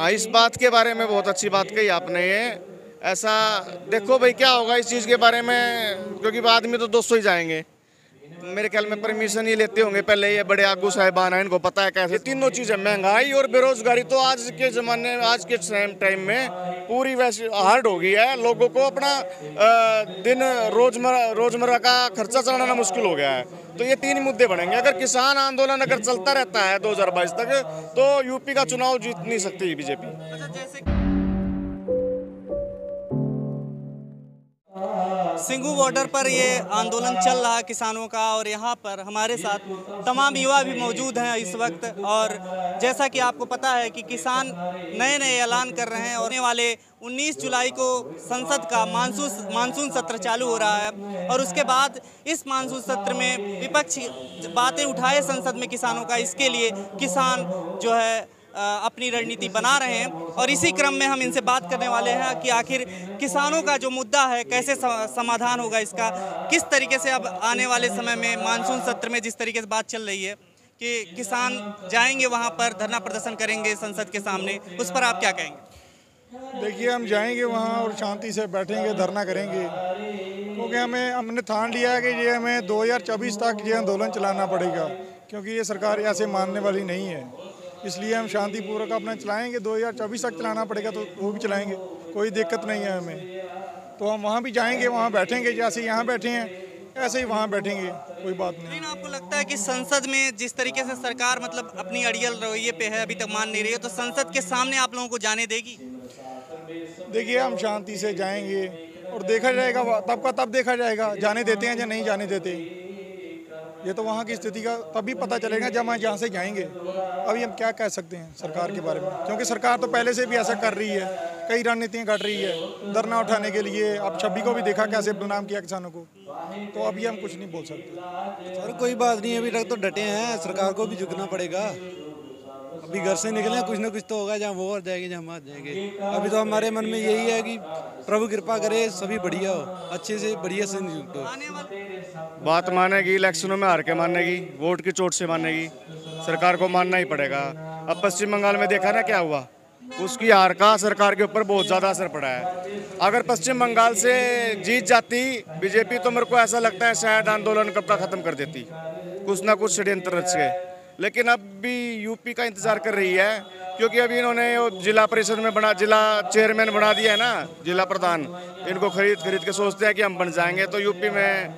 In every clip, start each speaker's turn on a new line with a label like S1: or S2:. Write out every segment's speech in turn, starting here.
S1: इस बात के बारे में बहुत अच्छी बात कही आपने। ये ऐसा देखो भाई क्या होगा इस चीज़ के बारे में, क्योंकि आदमी तो 200 ही जाएंगे। मेरे ख्याल में परमिशन ही लेते होंगे पहले, ये बड़े आगू साहिबान हैं, इनको पता है कैसे। तीनों चीज़ें, महंगाई और बेरोजगारी तो आज के ज़माने में, आज के टाइम में पूरी वैसे हार्ड हो गई है। लोगों को अपना दिन रोजमर्रा का खर्चा चलाना मुश्किल हो गया है। तो ये तीन मुद्दे बढ़ेंगे। अगर किसान आंदोलन अगर चलता रहता है 2022 तक, तो यूपी का चुनाव जीत नहीं सकती बीजेपी।
S2: सिंघू बॉर्डर पर ये आंदोलन चल रहा है किसानों का, और यहाँ पर हमारे साथ तमाम युवा भी मौजूद हैं इस वक्त। और जैसा कि आपको पता है कि किसान नए नए ऐलान कर रहे हैं, और आने वाले 19 जुलाई को संसद का मानसून सत्र चालू हो रहा है, और उसके बाद इस मानसून सत्र में विपक्ष बातें उठाए संसद में किसानों का, इसके लिए किसान जो है अपनी रणनीति बना रहे हैं। और इसी क्रम में हम इनसे बात करने वाले हैं कि आखिर किसानों का जो मुद्दा है कैसे समाधान होगा इसका, किस तरीके से अब आने वाले समय में मानसून सत्र में जिस तरीके से बात चल रही है कि किसान जाएंगे वहां पर धरना प्रदर्शन करेंगे संसद के सामने, उस पर आप क्या कहेंगे?
S3: देखिए, हम जाएंगे वहाँ और शांति से बैठेंगे, धरना करेंगे, क्योंकि हमने ठान लिया है कि ये हमें 2024 तक ये आंदोलन चलाना पड़ेगा, क्योंकि ये सरकार ऐसे मानने वाली नहीं है। इसलिए हम शांतिपूर्वक अपना चलाएंगे। 2024 तक चलाना पड़ेगा तो वो भी चलाएंगे, कोई दिक्कत नहीं है हमें। तो हम वहाँ भी जाएंगे, वहाँ बैठेंगे, जैसे यहाँ बैठे हैं ऐसे ही वहाँ बैठेंगे, कोई बात नहीं।
S2: लेकिन आपको लगता है कि संसद में जिस तरीके से सरकार मतलब अपनी अड़ियल रवैये पे है, अभी तक मान नहीं रही है, तो संसद के सामने आप लोगों को जाने देगी?
S3: देखिए, हम शांति से जाएंगे और देखा जाएगा, तब का तब देखा जाएगा जाने देते हैं या नहीं जाने देते। ये तो वहाँ की स्थिति का तभी पता चलेगा जब हम यहाँ से जाएंगे। अभी हम क्या कह सकते हैं सरकार के बारे में, क्योंकि सरकार तो पहले से भी ऐसा कर रही है, कई रणनीतियाँ घट रही है धरना उठाने के लिए। अब 26 को भी देखा कैसे बदनाम किया किसानों को, तो अभी हम कुछ नहीं बोल सकते।
S4: सर कोई बात नहीं, अभी तक तो डटे हैं, सरकार को भी झुकना पड़ेगा। अभी घर से निकले कुछ ना कुछ तो होगा, जहाँ वो और जाएंगे जहाँ हम आ जाएंगे। अभी तो हमारे मन में यही है कि प्रभु कृपा करे, सभी बढ़िया हो, अच्छे से बढ़िया से नियुक्त हो।
S1: बात मानेगी, इलेक्शनों में हार के मानेगी, वोट की चोट से मानेगी, सरकार को मानना ही पड़ेगा। अब पश्चिम बंगाल में देखा ना क्या हुआ, उसकी हार का सरकार के ऊपर बहुत ज़्यादा असर पड़ा है। अगर पश्चिम बंगाल से जीत जाती बीजेपी, तो मेरे को ऐसा लगता है शायद आंदोलन कब का ख़त्म कर देती, कुछ ना कुछ षड्यंत्र रच के। लेकिन अब भी यूपी का इंतज़ार कर रही है, क्योंकि अभी इन्होंने जिला परिषद में जिला चेयरमैन बना दिया है ना, जिला प्रधान। इनको खरीद के सोचते हैं कि हम बन जाएंगे, तो यूपी में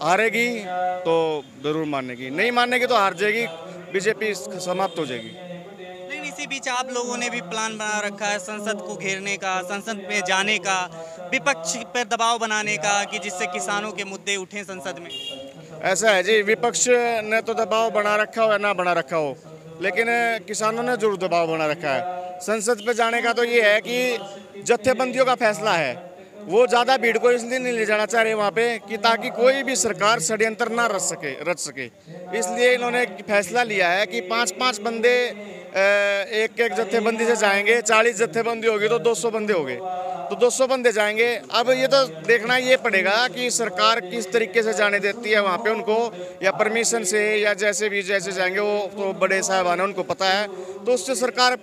S1: हारेगी तो जरूर मानेगी, नहीं मानेगी तो हार जाएगी, बीजेपी समाप्त हो जाएगी।
S2: लेकिन इसी बीच आप लोगों ने भी प्लान बना रखा है संसद को घेरने का, संसद में जाने का, विपक्ष पर दबाव बनाने का, कि जिससे किसानों के मुद्दे उठें संसद में।
S1: ऐसा है जी, विपक्ष ने तो दबाव बना रखा हो या ना बना रखा हो, लेकिन किसानों ने जरूर दबाव बना रखा है। संसद पे जाने का तो ये है कि जत्थेबंदियों का फैसला है, वो ज़्यादा भीड़ को इसलिए नहीं ले जाना चाह रहे वहाँ पे कि ताकि कोई भी सरकार षड्यंत्र ना रच सके। इसलिए इन्होंने फैसला लिया है कि 5-5 बंदे एक जत्थेबंदी से जाएंगे। 40 जत्थेबंदी होगी तो 200 बंदे हो गए, तो 200 बंदे जाएंगे। अब ये तो देखना ये पड़ेगा कि सरकार किस तरीके से जाने देती है वहाँ पे उनको, या परमिशन से, या जैसे जाएंगे, वो तो बड़े साहबान हैं, उनको पता है। तो उससे सरकार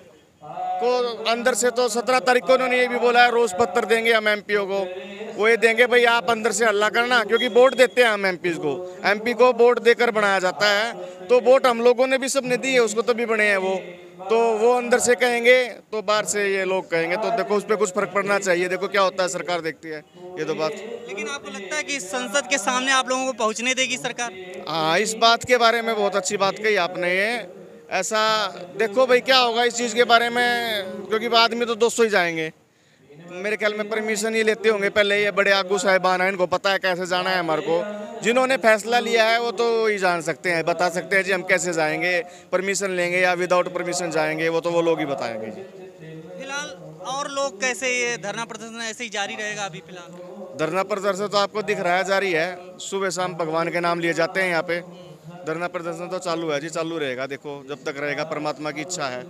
S1: को अंदर से तो 17 तारीख को उन्होंने ये भी बोला है, रोज पत्र देंगे हम एमपीओ को, वो ये देंगे भाई आप अंदर से हल्ला करना, क्योंकि वोट देते हैं हम एमपी को वोट देकर बनाया जाता है। तो वोट हम लोगों ने भी सबने दी है उसको, तो भी बने हैं वो अंदर से कहेंगे तो बाहर से ये लोग कहेंगे। तो देखो उस पर कुछ फर्क पड़ना चाहिए, देखो क्या होता है, सरकार देखती है ये तो बात।
S2: लेकिन आपको लगता है कि संसद के सामने आप लोगों को पहुंचने देगी सरकार?
S1: हाँ, इस बात के बारे में बहुत अच्छी बात कही आपने। ये ऐसा देखो भाई क्या होगा इस चीज़ के बारे में, क्योंकि आदमी तो 200 ही जाएंगे। मेरे ख्याल में परमिशन ही लेते होंगे पहले, ये बड़े आगू साहिबान हैं, इनको पता है कैसे जाना है। हमारे को जिन्होंने फैसला लिया है वो तो ही जान सकते हैं, बता सकते हैं जी हम कैसे जाएंगे, परमिशन लेंगे या विदाउट परमिशन जाएंगे, वो तो वो लोग ही बताएंगे जी।
S2: फिलहाल और लोग कैसे, ये धरना प्रदर्शन ऐसे ही जारी रहेगा? अभी फिलहाल
S1: धरना प्रदर्शन तो आपको दिख रहा है जारी है, सुबह शाम भगवान के नाम लिए जाते हैं यहाँ पे। धरना प्रदर्शन तो चालू है जी, चालू रहेगा, देखो जब तक रहेगा, परमात्मा की इच्छा है।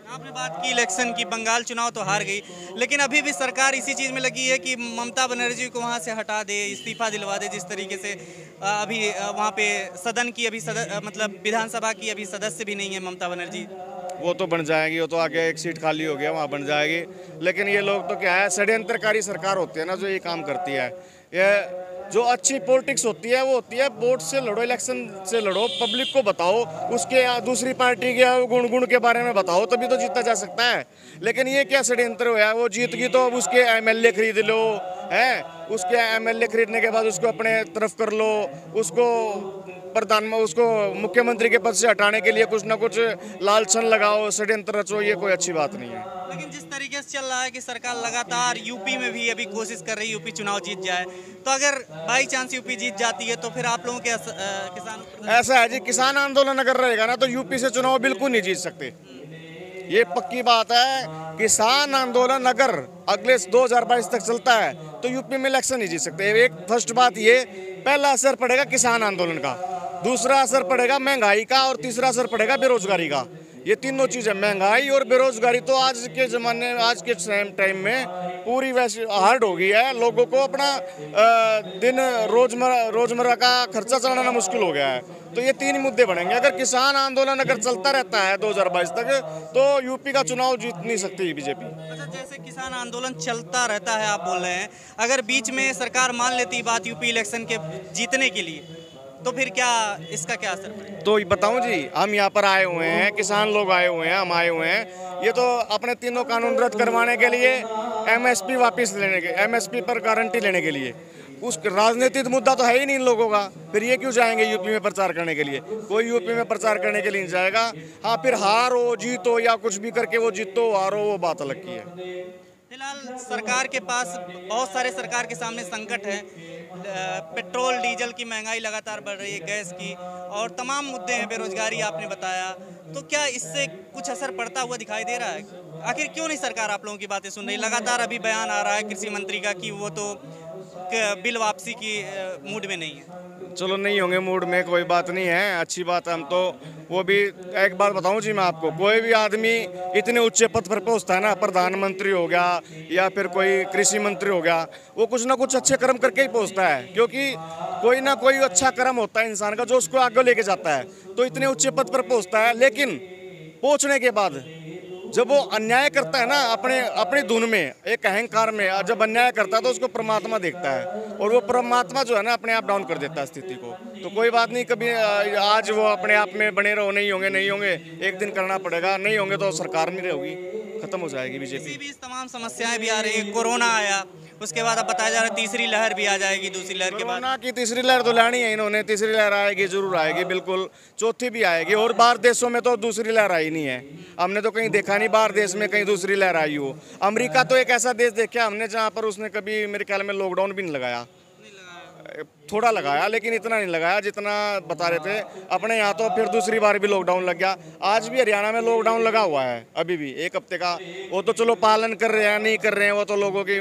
S2: आपने बात की इलेक्शन की, बंगाल चुनाव तो हार गई, लेकिन अभी भी सरकार इसी चीज़ में लगी है कि ममता बनर्जी को वहाँ से हटा दे, इस्तीफा दिलवा दे। जिस तरीके से अभी वहाँ पे सदन की मतलब विधानसभा की अभी सदस्य भी नहीं है ममता बनर्जी।
S1: वो तो बन जाएगी, वो तो आगे एक सीट खाली हो गया वहाँ बन जाएगी। लेकिन ये लोग तो क्या है, षड्यंत्रकारी सरकार होती है ना जो ये काम करती है। ये जो अच्छी पॉलिटिक्स होती है वो होती है वोट से लड़ो, इलेक्शन से लड़ो, पब्लिक को बताओ, उसके दूसरी पार्टी के गुण के बारे में बताओ, तभी तो जीता जा सकता है। लेकिन ये क्या षड्यंत्र हुआ है, वो जीत गई तो अब उसके एमएलए खरीद लो, है उसके एमएलए खरीदने के बाद उसको अपने तरफ कर लो, उसको मुख्यमंत्री के पद से हटाने के लिए कुछ ना कुछ लालछन लगाओ, षड्यंत्र रचो, ये कोई अच्छी बात नहीं है।
S2: लेकिन जिस तरीके से चल रहा है कि सरकार लगातार यूपी में भी अभी कोशिश कर रही है यूपी चुनाव जीत जाए, तो अगर बाई चांस यूपी जीत जाती है तो फिर आप लोगों के किसान
S1: ऐसा है जी, किसान आंदोलन अगर रहेगा ना तो यूपी से चुनाव बिल्कुल नहीं जीत सकते, ये पक्की बात है। किसान आंदोलन अगर अगले 2022 तक चलता है तो यूपी में इलेक्शन नहीं जीत सकते। एक फर्स्ट बात ये, पहला असर पड़ेगा किसान आंदोलन का, दूसरा असर पड़ेगा महंगाई का और तीसरा असर पड़ेगा बेरोजगारी का। ये तीनों चीज़ें, महंगाई और बेरोजगारी तो आज के ज़माने में, आज के टाइम में पूरी वैसे हार्ड हो गई है। लोगों को अपना दिन रोजमर्रा का खर्चा चलाना मुश्किल हो गया है। तो ये तीन मुद्दे बढ़ेंगे। अगर किसान आंदोलन अगर चलता रहता है 2022 तक तो यूपी का चुनाव जीत नहीं सकती बीजेपी।
S2: अच्छा, जैसे किसान आंदोलन चलता रहता है आप बोल रहे हैं, अगर बीच में सरकार मान लेती बात यूपी इलेक्शन के जीतने के लिए, तो फिर क्या इसका क्या असर पड़ेगा? तो
S1: बताऊं जी, हम यहाँ पर आए हुए हैं, किसान लोग आए हुए हैं, हम आए हुए हैं, ये तो अपने तीनों कानून रद्द करवाने के लिए, एमएसपी वापस लेने के, एमएसपी पर गारंटी लेने के लिए। उस राजनीतिक मुद्दा तो है ही नहीं इन लोगों का, फिर ये क्यों जाएंगे यूपी में प्रचार करने के लिए? कोई यूपी में प्रचार करने के लिए नहीं जाएगा। हाँ, फिर हारो जीतो या कुछ भी करके वो जीतो हारो, वो बात अलग की है।
S2: फिलहाल सरकार के पास बहुत सारे सरकार के सामने संकट है, पेट्रोल डीजल की महंगाई लगातार बढ़ रही है, गैस की, और तमाम मुद्दे हैं, बेरोजगारी आपने बताया। तो क्या इससे कुछ असर पड़ता हुआ दिखाई दे रहा है? आखिर क्यों नहीं सरकार आप लोगों की बातें सुन रही? लगातार अभी बयान आ रहा है कृषि मंत्री का कि वो तो बिल वापसी की मूड में नहीं है।
S1: चलो नहीं होंगे मूड में, कोई बात नहीं है, अच्छी बात है। हम तो वो भी एक बात बताऊं जी मैं आपको, कोई भी आदमी इतने ऊंचे पद पर पहुंचता है ना, प्रधानमंत्री हो गया या फिर कोई कृषि मंत्री हो गया, वो कुछ ना कुछ अच्छे कर्म करके ही पहुंचता है, क्योंकि कोई ना कोई अच्छा कर्म होता है इंसान का जो उसको आगे लेके जाता है, तो इतने ऊंचे पद पर पहुंचता है। लेकिन पहुंचने के बाद जब वो अन्याय करता है ना अपनी धुन में, एक अहंकार में, जब अन्याय करता है तो उसको परमात्मा देखता है, और वो परमात्मा जो है ना अपने आप डाउन कर देता है स्थिति को। तो कोई बात नहीं, कभी आज वो अपने आप में बने रहो, नहीं होंगे, एक दिन करना पड़ेगा, नहीं होंगे तो सरकार नहीं रहेगी, खत्म हो जाएगी बीजेपी।
S2: इसी बीच तमाम समस्याएं भी आ रही है, कोरोना आया, उसके बाद अब बताया जा रहा है तीसरी लहर भी आ जाएगी, दूसरी लहर के बाद।
S1: कोरोना की तीसरी लहर तो लानी है इन्होंने, तीसरी लहर आएगी, जरूर आएगी, बिल्कुल, चौथी भी आएगी। और बाहर देशों में तो दूसरी लहर आई नहीं है, हमने तो कहीं देखा नहीं बाहर देश में कहीं दूसरी लहर आई हो। अमेरिका तो एक ऐसा देश देखा हमने जहाँ पर उसने कभी मेरे ख्याल में लॉकडाउन भी नहीं लगाया, थोड़ा लगाया लेकिन इतना नहीं लगाया जितना बता रहे थे। अपने यहाँ तो फिर दूसरी बार भी लॉकडाउन लग गया। आज भी हरियाणा में लॉकडाउन लगा हुआ है, अभी भी 1 हफ्ते का। वो तो चलो पालन कर रहे हैं, नहीं कर रहे हैं, वो तो लोगों की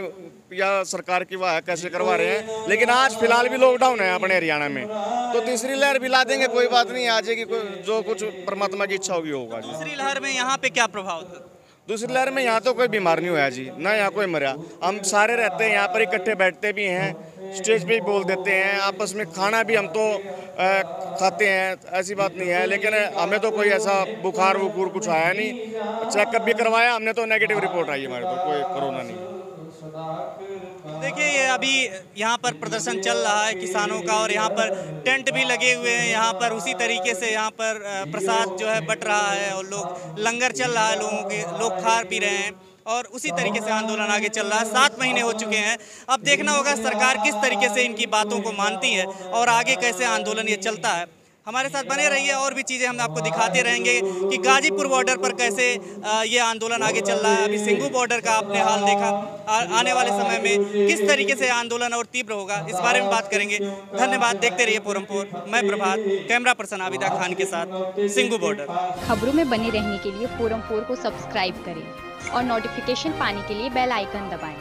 S1: या सरकार की वाह कैसे करवा रहे हैं, लेकिन आज फिलहाल भी लॉकडाउन है अपने हरियाणा में। तो तीसरी लहर भी ला देंगे, कोई बात नहीं, आ जाएगी, जो कुछ परमात्मा की इच्छा होगी होगा।
S2: दूसरी लहर में यहाँ पे क्या प्रभाव था?
S1: दूसरी लहर में यहाँ तो कोई बीमार नहीं हुआ जी, ना यहाँ कोई मरा। हम सारे रहते हैं यहाँ पर, इकट्ठे बैठते भी हैं, स्टेज पे ही बोल देते हैं, आपस में खाना भी हम तो खाते हैं, ऐसी बात नहीं है। लेकिन हमें तो कोई ऐसा बुखार वुखार कुछ आया नहीं, चेकअप भी करवाया हमने तो नेगेटिव रिपोर्ट आई हमारे, तो कोई कोरोना नहीं।
S2: देखिए, ये अभी यहाँ पर प्रदर्शन चल रहा है किसानों का, और यहाँ पर टेंट भी लगे हुए हैं, यहाँ पर उसी तरीके से यहाँ पर प्रसाद जो है बट रहा है, और लोग लंगर चल रहा है, लोग खा पी रहे हैं, और उसी तरीके से आंदोलन आगे चल रहा है। 7 महीने हो चुके हैं, अब देखना होगा सरकार किस तरीके से इनकी बातों को मानती है और आगे कैसे आंदोलन ये चलता है। हमारे साथ बने रहिए, और भी चीज़ें हम आपको दिखाते रहेंगे कि गाजीपुर बॉर्डर पर कैसे ये आंदोलन आगे चल रहा है। अभी सिंघू बॉर्डर का आपने हाल देखा, आने वाले समय में किस तरीके से आंदोलन और तीव्र होगा, इस बारे में बात करेंगे। धन्यवाद, देखते रहिए फोरमपुर। मैं प्रभात, कैमरा पर्सन आबिदा खान के साथ, सिंघू बॉर्डर।
S5: खबरों में बने रहने के लिए फोरमपुर को सब्सक्राइब करें और नोटिफिकेशन पाने के लिए बेल आइकन दबाएं।